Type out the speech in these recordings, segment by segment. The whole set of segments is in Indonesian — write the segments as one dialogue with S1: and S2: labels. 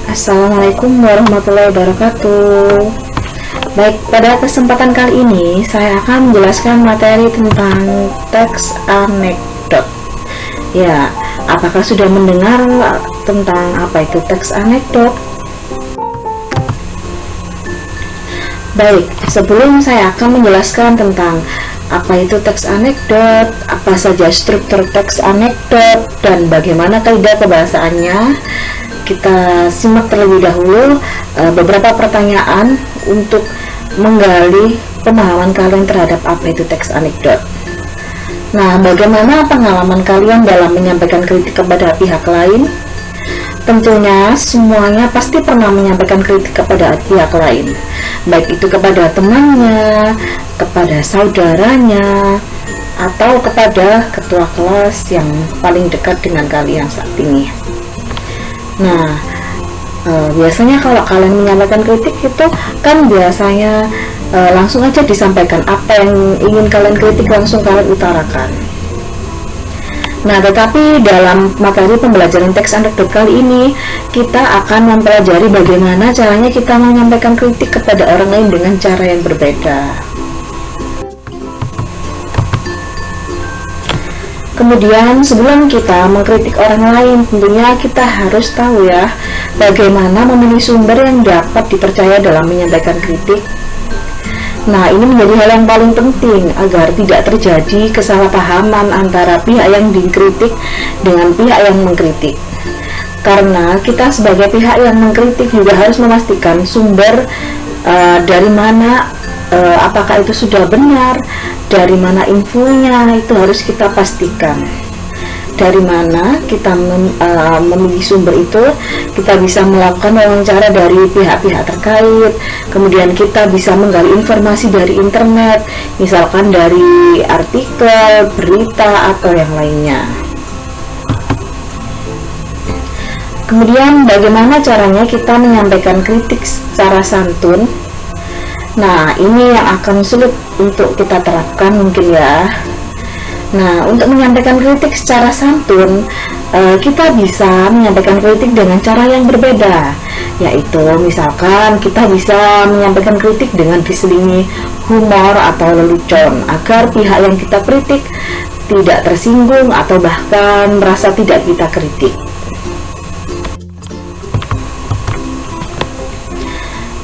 S1: Assalamualaikum warahmatullahi wabarakatuh. Baik, pada kesempatan kali ini saya akan menjelaskan materi tentang teks anekdot. Ya, apakah sudah mendengar tentang apa itu teks anekdot? Baik, sebelum saya akan menjelaskan tentang apa itu teks anekdot, apa saja struktur teks anekdot, dan bagaimana kaidah kebahasaannya, kita simak terlebih dahulu beberapa pertanyaan untuk menggali pemahaman kalian terhadap apa itu teks anekdot. Nah, bagaimana pengalaman kalian dalam menyampaikan kritik kepada pihak lain? Tentunya semuanya pasti pernah menyampaikan kritik kepada pihak lain, baik itu kepada temannya, kepada saudaranya, atau kepada ketua kelas yang paling dekat dengan kalian saat ini. Nah, biasanya kalau kalian menyampaikan kritik itu kan biasanya langsung aja disampaikan apa yang ingin kalian kritik, langsung kalian utarakan. Nah, tetapi dalam materi pembelajaran teks anekdot kali ini kita akan mempelajari bagaimana caranya kita menyampaikan kritik kepada orang lain dengan cara yang berbeda. Kemudian sebelum kita mengkritik orang lain, tentunya kita harus tahu ya bagaimana memilih sumber yang dapat dipercaya dalam menyampaikan kritik. Nah, ini menjadi hal yang paling penting agar tidak terjadi kesalahpahaman antara pihak yang dikritik dengan pihak yang mengkritik. Karena kita sebagai pihak yang mengkritik juga harus memastikan sumber dari mana, apakah itu sudah benar, dari mana infonya, itu harus kita pastikan. Dari mana kita memilih sumber itu, kita bisa melakukan wawancara dari pihak-pihak terkait, kemudian kita bisa menggali informasi dari internet, misalkan dari artikel, berita, atau yang lainnya. Kemudian bagaimana caranya kita menyampaikan kritik secara santun? Nah, ini yang akan sulit untuk kita terapkan mungkin ya. Nah, untuk menyampaikan kritik secara santun, kita bisa menyampaikan kritik dengan cara yang berbeda, yaitu misalkan kita bisa menyampaikan kritik dengan diselingi humor atau lelucon agar pihak yang kita kritik tidak tersinggung atau bahkan merasa tidak kita kritik.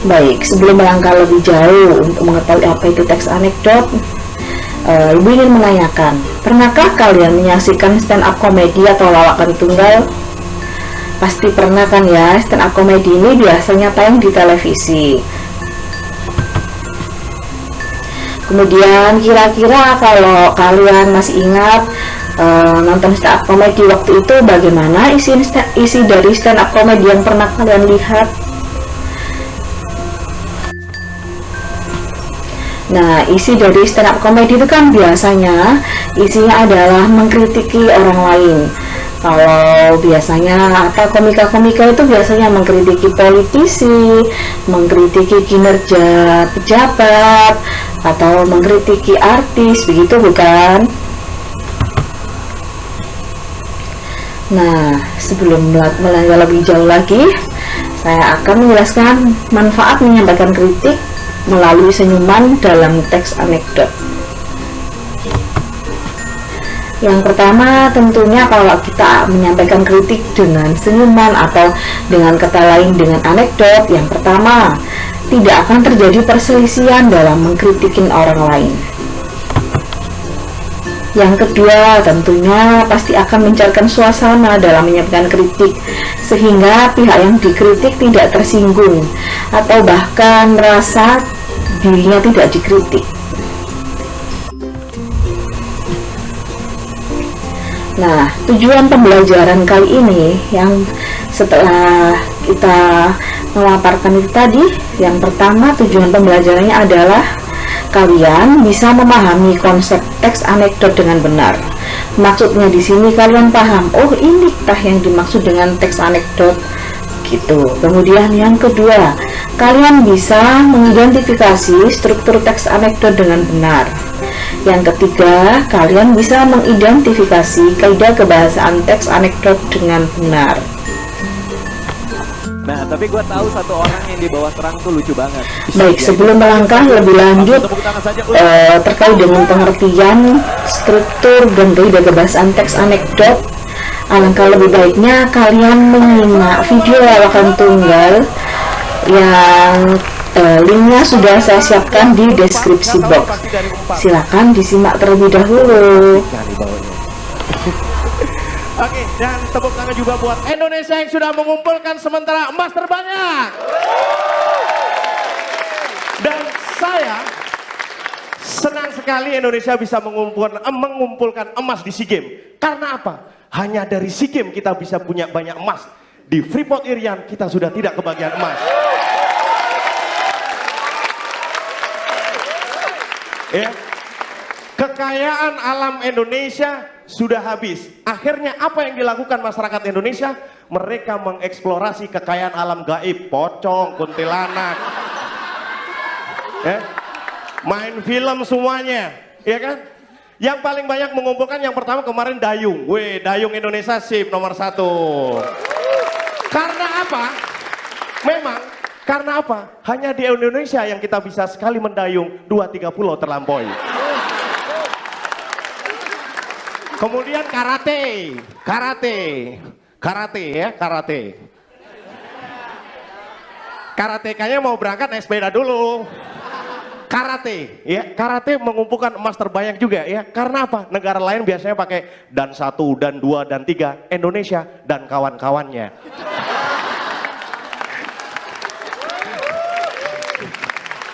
S1: Baik, sebelum melangkah lebih jauh untuk mengetahui apa itu teks anekdot, Ibu ingin menanyakan, pernahkah kalian menyaksikan stand up komedi atau lawakan tunggal? Pasti pernah kan ya, stand up komedi ini biasanya tayang di televisi. Kemudian kira-kira kalau kalian masih ingat nonton stand up komedi waktu itu, bagaimana isi dari stand up komedi yang pernah kalian lihat? Nah, isi dari stand up comedy itu kan biasanya isinya adalah mengkritiki orang lain. Kalau biasanya atau komika-komika itu biasanya mengkritiki politisi, mengkritiki kinerja pejabat, atau mengkritiki artis, begitu bukan? Nah, sebelum melangkah lebih jauh lagi, saya akan menjelaskan manfaat menyampaikan kritik melalui senyuman dalam teks anekdot. Yang pertama, tentunya kalau kita menyampaikan kritik dengan senyuman atau dengan kata lain dengan anekdot, yang pertama, tidak akan terjadi perselisihan dalam mengkritikin orang lain. Yang kedua, tentunya pasti akan mencairkan suasana dalam menyampaikan kritik, sehingga pihak yang dikritik tidak tersinggung atau bahkan merasa dirinya tidak dikritik. Nah, tujuan pembelajaran kali ini yang setelah kita memaparkan itu tadi, yang pertama tujuan pembelajarannya adalah kalian bisa memahami konsep teks anekdot dengan benar. Maksudnya di sini kalian paham, oh ini tah yang dimaksud dengan teks anekdot gitu. Kemudian yang kedua, kalian bisa mengidentifikasi struktur teks anekdot dengan benar. Yang ketiga, kalian bisa mengidentifikasi kaidah kebahasaan teks anekdot dengan benar.
S2: Tapi gue tahu satu orang yang di bawah terang tuh lucu banget.
S1: Baik, sebelum melangkah lebih lanjut terkait dengan pengertian, struktur, dan kaidah kebahasaan teks anekdot, alangkah lebih baiknya kalian menyimak video lawakan tunggal yang linknya sudah saya siapkan di deskripsi box. Silakan disimak terlebih dahulu.
S3: Oke, dan tepuk tangan juga buat Indonesia yang sudah mengumpulkan sementara emas terbanyak. Dan saya senang sekali Indonesia bisa mengumpulkan emas di SEA Games. Karena apa? Hanya dari SEA Games kita bisa punya banyak emas. Di Freeport Irian kita sudah tidak kebagian emas. Ya, kekayaan alam Indonesia sudah habis. Akhirnya apa yang dilakukan masyarakat Indonesia? Mereka mengeksplorasi kekayaan alam gaib, pocong, kuntilanak, ya, main film semuanya, ya kan? Yang paling banyak mengumpulkan yang pertama kemarin dayung. Weh, dayung Indonesia sip nomor 1. Karena apa? Memang karena apa? Hanya di Indonesia yang kita bisa sekali mendayung 2-3 pulau terlampaui. Kemudian karate ya, karate. Karateka-nya mau berangkat naik sepeda dulu. Karate, ya, karate mengumpulkan emas terbanyak juga ya. Karena apa? Negara lain biasanya pakai dan 1, dan 2, dan 3. Indonesia dan kawan-kawannya.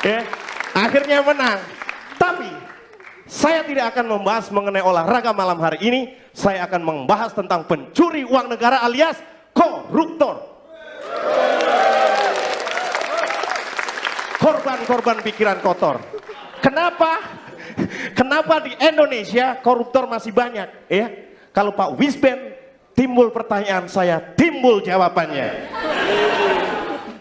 S3: Ya, akhirnya menang. Tapi saya tidak akan membahas mengenai olahraga malam hari ini. Saya akan membahas tentang pencuri uang negara alias koruptor. Korban-korban pikiran kotor. Kenapa? Kenapa di Indonesia koruptor masih banyak? Ya, kalau Pak Wisben timbul pertanyaan, saya timbul jawabannya.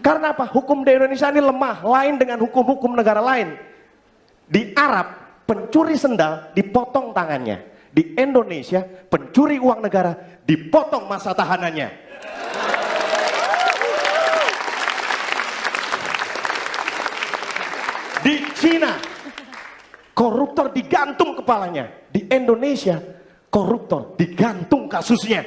S3: Karena apa? Hukum di Indonesia ini lemah, lain dengan hukum-hukum negara lain. Di Arab, pencuri sendal dipotong tangannya. Di Indonesia, pencuri uang negara dipotong masa tahanannya. Di Cina, koruptor digantung kepalanya. Di Indonesia, koruptor digantung kasusnya.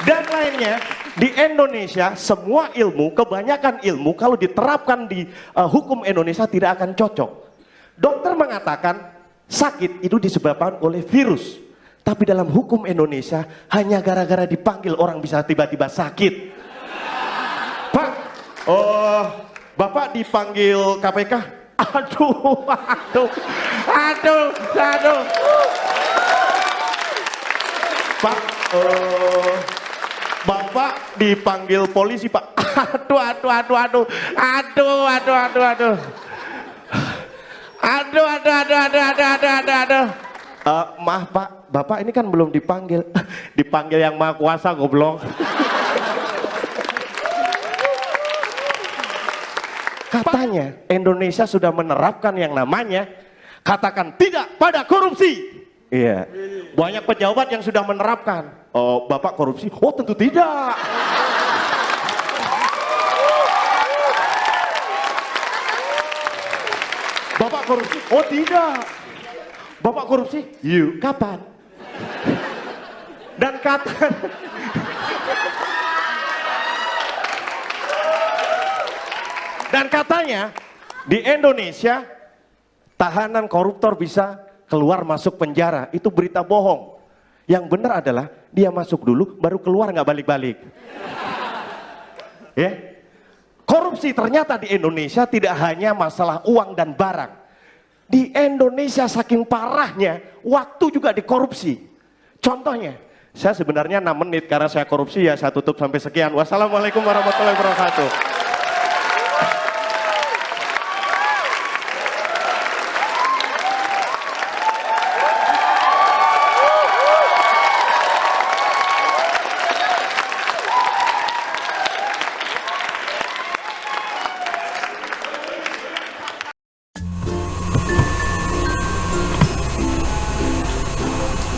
S3: Dan lainnya, di Indonesia semua ilmu, kebanyakan ilmu kalau diterapkan di hukum Indonesia tidak akan cocok. Dokter mengatakan sakit itu disebabkan oleh virus. Tapi dalam hukum Indonesia hanya gara-gara dipanggil orang bisa tiba-tiba sakit. Pak, Bapak dipanggil KPK? Aduh. Pak, Bapak dipanggil polisi, Pak. Aduh. Maaf Pak, Bapak ini kan belum dipanggil. Dipanggil yang Maha Kuasa, goblok. Katanya Indonesia sudah menerapkan yang namanya katakan tidak pada korupsi. Iya, banyak pejabat yang sudah menerapkan. Oh, Bapak korupsi? Oh, tentu tidak. Bapak korupsi? Oh, tidak. Bapak korupsi? You, kapan? Dan katanya di Indonesia tahanan koruptor bisa keluar masuk penjara. Itu berita bohong. Yang benar adalah dia masuk dulu baru keluar nggak balik-balik. Ya. Korupsi ternyata di Indonesia tidak hanya masalah uang dan barang. Di Indonesia saking parahnya waktu juga dikorupsi. Contohnya, saya sebenarnya 6 menit karena saya korupsi ya saya tutup sampai sekian. Wassalamualaikum warahmatullahi wabarakatuh.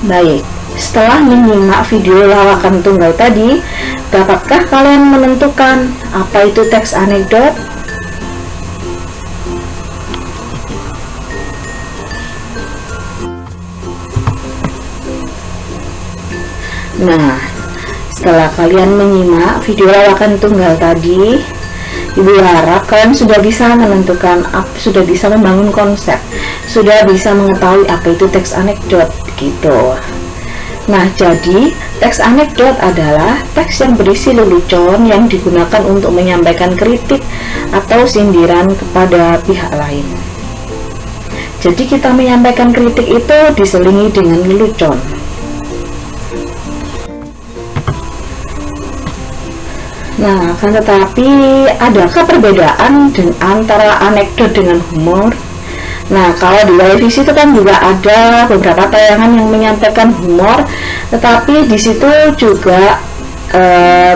S1: Baik, setelah menyimak video lawakan tunggal tadi, dapatkah kalian menentukan apa itu teks anekdot? Nah, setelah kalian menyimak video lawakan tunggal tadi, Ibu harap kalian sudah bisa menentukan, sudah bisa membangun konsep, sudah bisa mengetahui apa itu teks anekdot gitu. Nah, jadi teks anekdot adalah teks yang berisi lelucon yang digunakan untuk menyampaikan kritik atau sindiran kepada pihak lain. Jadi kita menyampaikan kritik itu diselingi dengan lelucon. Nah, akan tetapi adakah perbedaan antara anekdot dengan humor? Nah, kalau di televisi itu kan juga ada beberapa tayangan yang menyampaikan humor, tetapi di situ juga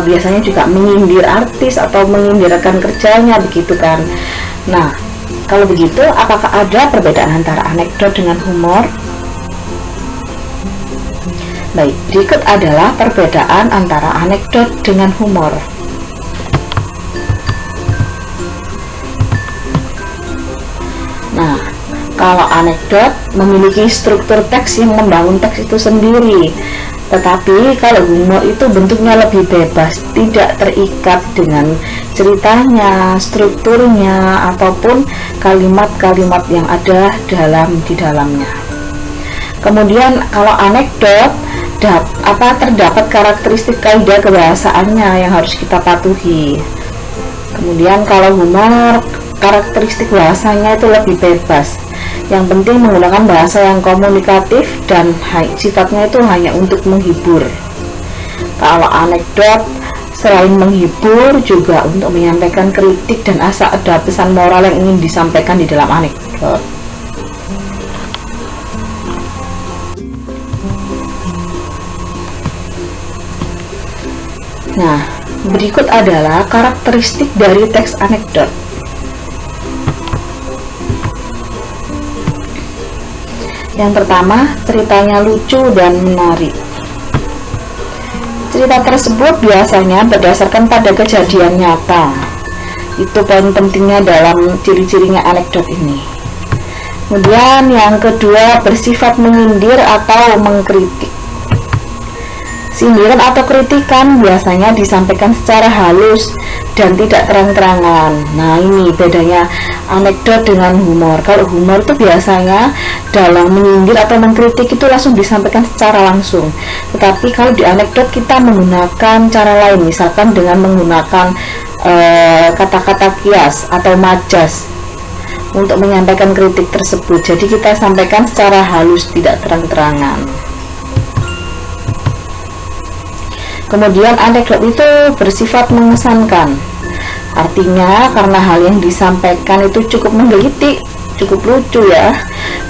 S1: biasanya juga menyindir artis atau menyindirkan kerjanya begitu kan. Nah, kalau begitu apakah ada perbedaan antara anekdot dengan humor? Baik, berikut adalah perbedaan antara anekdot dengan humor. Nah, kalau anekdot memiliki struktur teks yang membangun teks itu sendiri, tetapi kalau humor itu bentuknya lebih bebas, tidak terikat dengan ceritanya, strukturnya, ataupun kalimat-kalimat yang ada di dalamnya. Kemudian kalau anekdot terdapat karakteristik kaidah kebahasaannya yang harus kita patuhi. Kemudian kalau humor, karakteristik bahasanya itu lebih bebas. Yang penting menggunakan bahasa yang komunikatif dan sifatnya itu hanya untuk menghibur. Kalau anekdot selain menghibur juga untuk menyampaikan kritik dan ada pesan moral yang ingin disampaikan di dalam anekdot. Nah, berikut adalah karakteristik dari teks anekdot. Yang pertama, ceritanya lucu dan menarik. Cerita tersebut biasanya berdasarkan pada kejadian nyata. Itu poin pentingnya dalam ciri-cirinya anekdot ini. Kemudian yang kedua, bersifat menyindir atau mengkritik. Sindiran atau kritikan biasanya disampaikan secara halus dan tidak terang-terangan. Nah, ini bedanya anekdot dengan humor. Kalau humor itu biasanya dalam menyindir atau mengkritik itu langsung disampaikan secara langsung. Tetapi kalau di anekdot kita menggunakan cara lain, misalkan dengan menggunakan kata-kata kias atau majas untuk menyampaikan kritik tersebut. Jadi kita sampaikan secara halus, tidak terang-terangan. Kemudian anekdot itu bersifat mengesankan. Artinya karena hal yang disampaikan itu cukup menggelitik, cukup lucu ya.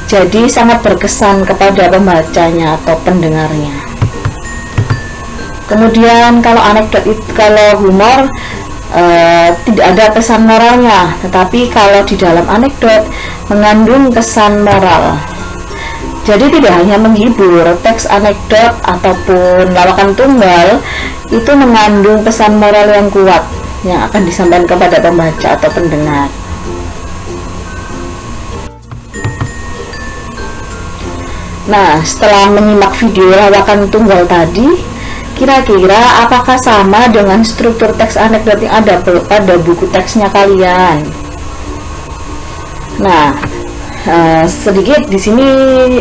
S1: Jadi sangat berkesan kepada pembacanya atau pendengarnya. Kemudian kalau humor tidak ada pesan moralnya, tetapi kalau di dalam anekdot mengandung pesan moral. Jadi tidak hanya menghibur, teks anekdot ataupun lawakan tunggal itu mengandung pesan moral yang kuat yang akan disampaikan kepada pembaca atau pendengar. Nah, setelah menyimak video lawakan tunggal tadi, kira-kira apakah sama dengan struktur teks anekdot yang ada pada buku teksnya kalian? Nah, sedikit di sini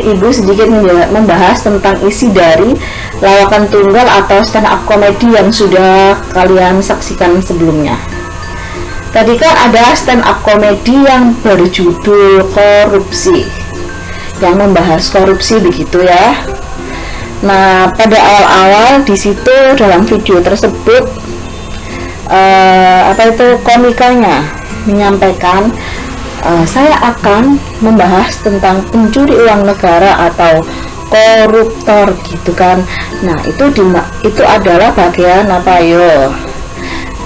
S1: Ibu sedikit membahas tentang isi dari lawakan tunggal atau stand up comedy yang sudah kalian saksikan sebelumnya. Tadi kan ada stand up comedy yang berjudul korupsi, yang membahas korupsi begitu ya. Nah, pada awal-awal di situ dalam video tersebut komikanya menyampaikan saya akan membahas tentang pencuri uang negara atau koruptor gitu kan. Nah, itu adalah bagian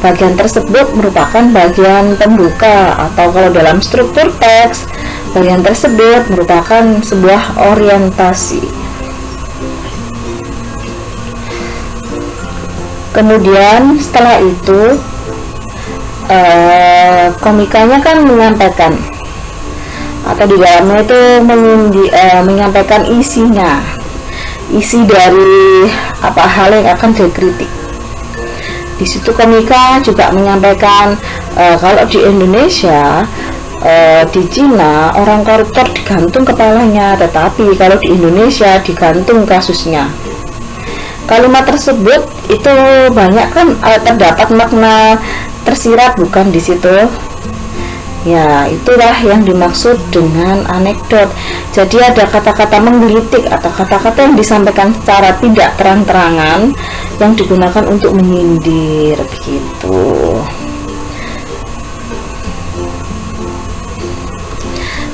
S1: bagian tersebut merupakan bagian pembuka, atau kalau dalam struktur teks bagian tersebut merupakan sebuah orientasi. Kemudian setelah itu komikanya kan menyampaikan atau di dalamnya itu menyampaikan isi dari apa hal yang akan dikritik. Di situ komika juga menyampaikan kalau di Indonesia, di Cina orang koruptor digantung kepalanya, tetapi kalau di Indonesia digantung kasusnya. Kalimat tersebut itu banyak kan terdapat makna tersirat bukan di situ? Ya, itulah yang dimaksud dengan anekdot. Jadi ada kata-kata menggelitik atau kata-kata yang disampaikan secara tidak terang-terangan yang digunakan untuk menyindir begitu.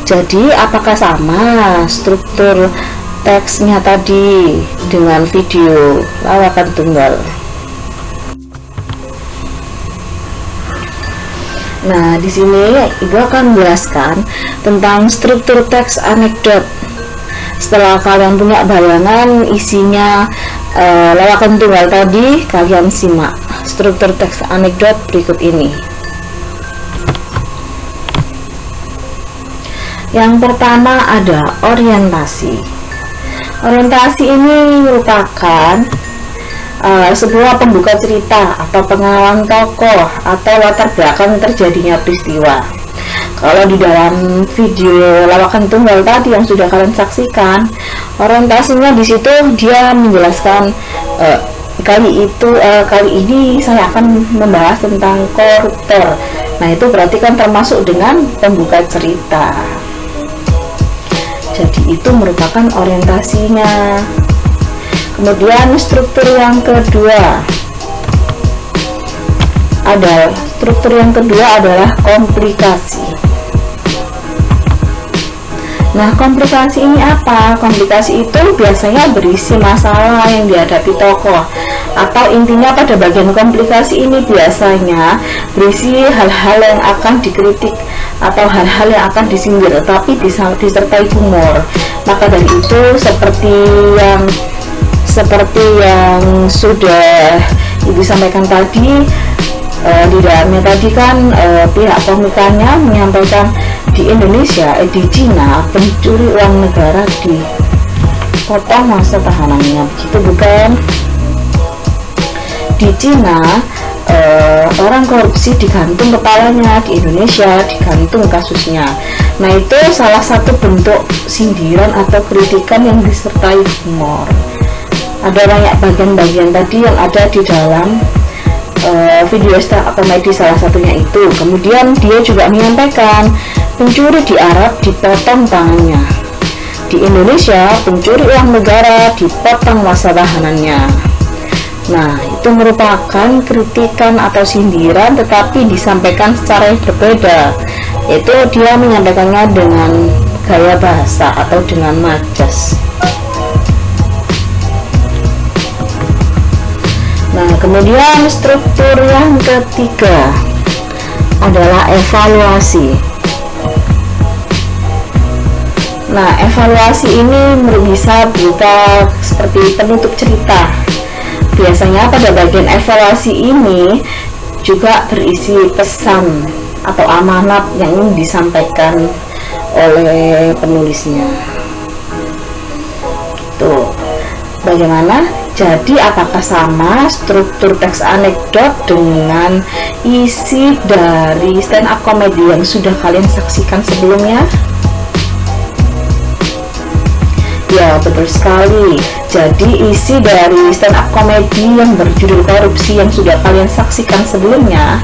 S1: Jadi apakah sama struktur teksnya tadi dengan video lawakan tunggal? Nah, di sini Ibu akan menjelaskan tentang struktur teks anekdot. Setelah kalian punya bayangan isinya lawakan tunggal tadi, kalian simak struktur teks anekdot berikut ini. Yang pertama ada orientasi. Orientasi ini merupakan sebuah pembuka cerita atau pengenalan tokoh atau latar belakang terjadinya peristiwa. Kalau di dalam video lawakan tunggal tadi yang sudah kalian saksikan, orientasinya di situ dia menjelaskan kali ini saya akan membahas tentang koruptor. Nah, itu berarti kan termasuk dengan pembuka cerita. Jadi itu merupakan orientasinya. Kemudian struktur yang kedua adalah komplikasi. Nah, komplikasi ini apa? Komplikasi itu biasanya berisi masalah yang dihadapi tokoh, atau intinya pada bagian komplikasi ini biasanya berisi hal-hal yang akan dikritik atau hal-hal yang akan disindir, tapi disertai humor. Maka dari itu seperti yang sudah Ibu sampaikan tadi, di dalamnya tadi kan pihak komikanya menyampaikan di Indonesia, di Cina pencuri uang negara dipotong masa tahanannya, begitu bukan? Di Cina orang korupsi digantung kepalanya, di Indonesia digantung kasusnya. Nah, itu salah satu bentuk sindiran atau kritikan yang disertai humor. Ada banyak bagian-bagian tadi yang ada di dalam video stand up komedi, salah satunya itu. Kemudian dia juga menyampaikan pencuri di Arab dipotong tangannya, di Indonesia pencuri uang negara dipotong masa tahanannya. Nah, itu merupakan kritikan atau sindiran tetapi disampaikan secara yang berbeda, yaitu dia menyampaikannya dengan gaya bahasa atau dengan majas. Nah, kemudian struktur yang ketiga adalah evaluasi. Nah, evaluasi ini bisa berupa seperti penutup cerita. Biasanya pada bagian evaluasi ini juga berisi pesan atau amanat yang ingin disampaikan oleh penulisnya. Tuh, bagaimana? Jadi apakah sama struktur teks anekdot dengan isi dari stand up comedy yang sudah kalian saksikan sebelumnya? Ya, betul sekali. Jadi isi dari stand up comedy yang berjudul korupsi yang sudah kalian saksikan sebelumnya,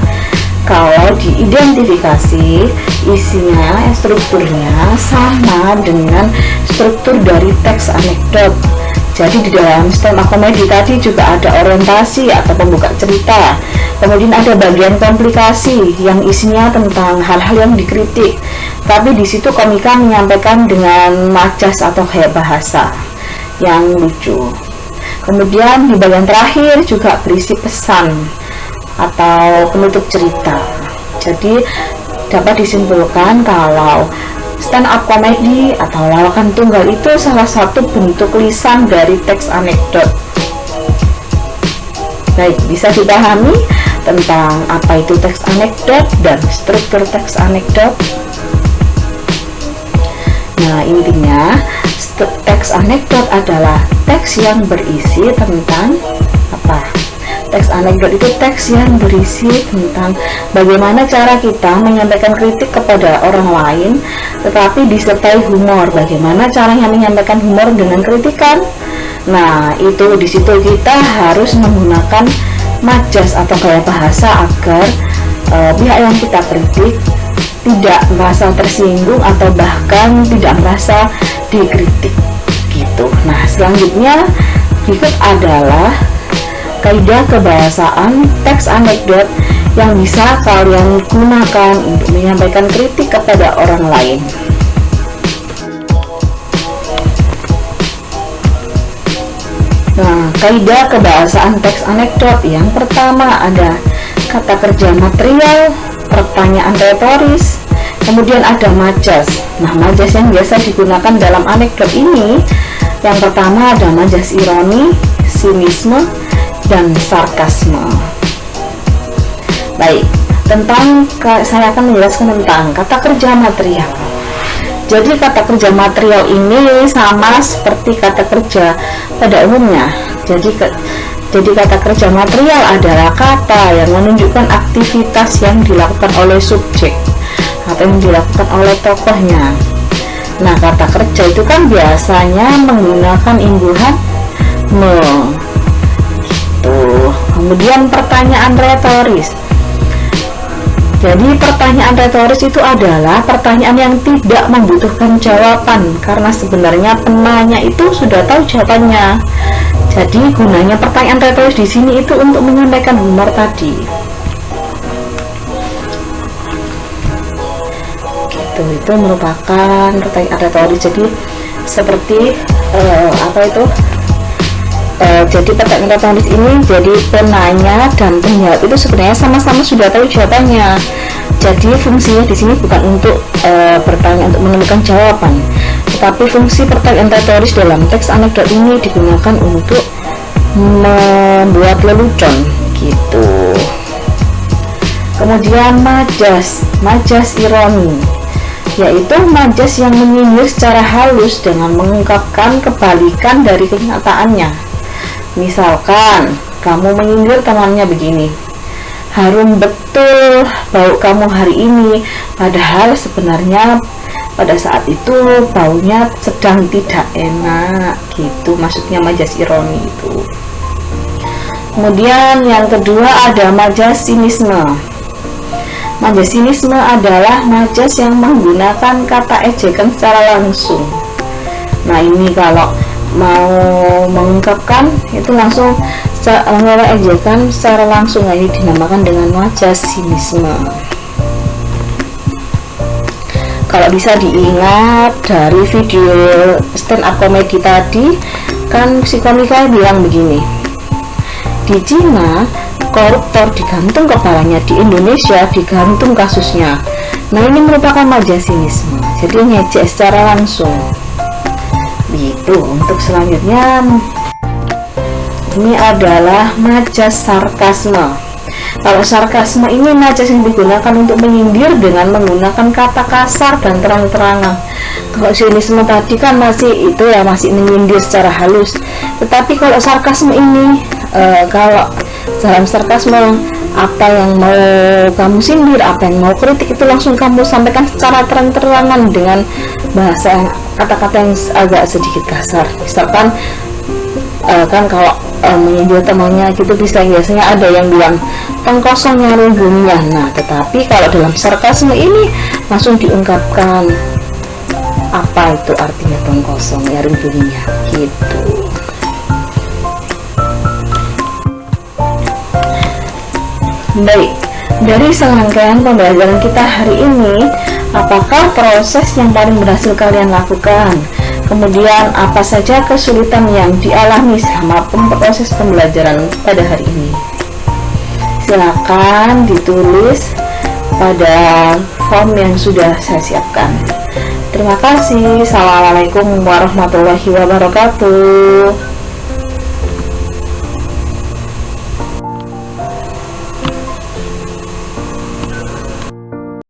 S1: kalau diidentifikasi isinya, strukturnya sama dengan struktur dari teks anekdot. Jadi di dalam stand up comedy tadi juga ada orientasi atau pembuka cerita. Kemudian ada bagian komplikasi yang isinya tentang hal-hal yang dikritik. Tapi di situ komika menyampaikan dengan majas atau gaya bahasa yang lucu. Kemudian di bagian terakhir juga berisi pesan atau penutup cerita. Jadi dapat disimpulkan kalau stand up comedy atau lawakan tunggal itu salah satu bentuk lisan dari teks anekdot. Baik, bisa dipahami tentang apa itu teks anekdot dan struktur teks anekdot. Nah, intinya teks anekdot adalah teks yang berisi tentang apa? Teks anekdot itu teks yang berisi tentang bagaimana cara kita menyampaikan kritik kepada orang lain, tetapi disertai humor. Bagaimana caranya menyampaikan humor dengan kritikan? Nah, itu di situ kita harus menggunakan majas atau gaya bahasa agar pihak yang kita kritik tidak merasa tersinggung atau bahkan tidak merasa dikritik gitu. Nah, selanjutnya berikut adalah kaidah kebahasaan teks anekdot yang bisa kalian gunakan untuk menyampaikan kritik kepada orang lain. Nah, kaidah kebahasaan teks anekdot yang pertama ada kata kerja material, pertanyaan retoris, kemudian ada majas. Nah, majas yang biasa digunakan dalam anekdot ini yang pertama ada majas ironi, sinisme, dan sarkasme. Baik, saya akan menjelaskan tentang kata kerja material. Jadi kata kerja material ini sama seperti kata kerja pada umumnya. Jadi kata kerja material adalah kata yang menunjukkan aktivitas yang dilakukan oleh subjek atau yang dilakukan oleh tokohnya. Nah, kata kerja itu kan biasanya menggunakan imbuhan me. Kemudian pertanyaan retoris. Jadi pertanyaan retoris itu adalah pertanyaan yang tidak membutuhkan jawaban karena sebenarnya penanya itu sudah tahu jawabannya. Jadi gunanya pertanyaan retoris di sini itu untuk menyampaikan humor tadi. Gitu, itu merupakan pertanyaan retoris. Jadi seperti jadi pertanyaan retoris ini jadi penanya dan penjawab itu sebenarnya sama-sama sudah tahu jawabannya. Jadi fungsinya di sini bukan untuk bertanya untuk menemukan jawaban, tetapi fungsi pertanyaan retoris dalam teks anekdot ini digunakan untuk membuat lelucon gitu. Kemudian majas ironi, yaitu majas yang menyindir secara halus dengan mengungkapkan kebalikan dari kenyataannya. Misalkan kamu menyindir temannya begini, harum betul bau kamu hari ini, padahal sebenarnya pada saat itu baunya sedang tidak enak gitu, maksudnya majas ironi itu. Kemudian yang kedua ada majas sinisme. Majas sinisme adalah majas yang menggunakan kata ejekan secara langsung. Nah, ini kalau mau mengungkapkan itu langsung mengeluarkan ejekan secara langsung, ini dinamakan dengan majas sinisme. Kalau bisa diingat dari video stand up comedy tadi, kan si komika bilang begini, di Cina koruptor digantung kepalanya, di Indonesia digantung kasusnya. Nah, ini merupakan majas sinisme, jadi ngejek secara langsung. Begitu. Untuk selanjutnya ini adalah majas sarkasme. Kalau sarkasme ini majas yang digunakan untuk menyindir dengan menggunakan kata kasar dan terang-terangan. Kalau sinisme tadi kan masih menyindir secara halus, tetapi kalau sarkasme ini kalau dalam sarkasme apa yang mau kamu sindir, apa yang mau kritik itu langsung kamu sampaikan secara terang-terangan dengan bahasa kata-kata yang agak sedikit kasar. Misalkan kan kalau menyindir temannya gitu biasanya ada yang bilang tong kosong nyaring bunyinya. Nah, tetapi kalau dalam sarkasme ini langsung diungkapkan apa itu artinya tong kosong nyaring bunyinya gitu. Baik, dari serangkaian pembelajaran kita hari ini, apakah proses yang paling berhasil kalian lakukan? Kemudian apa saja kesulitan yang dialami selama proses pembelajaran pada hari ini? Silakan ditulis pada form yang sudah saya siapkan. Terima kasih. Assalamualaikum warahmatullahi wabarakatuh.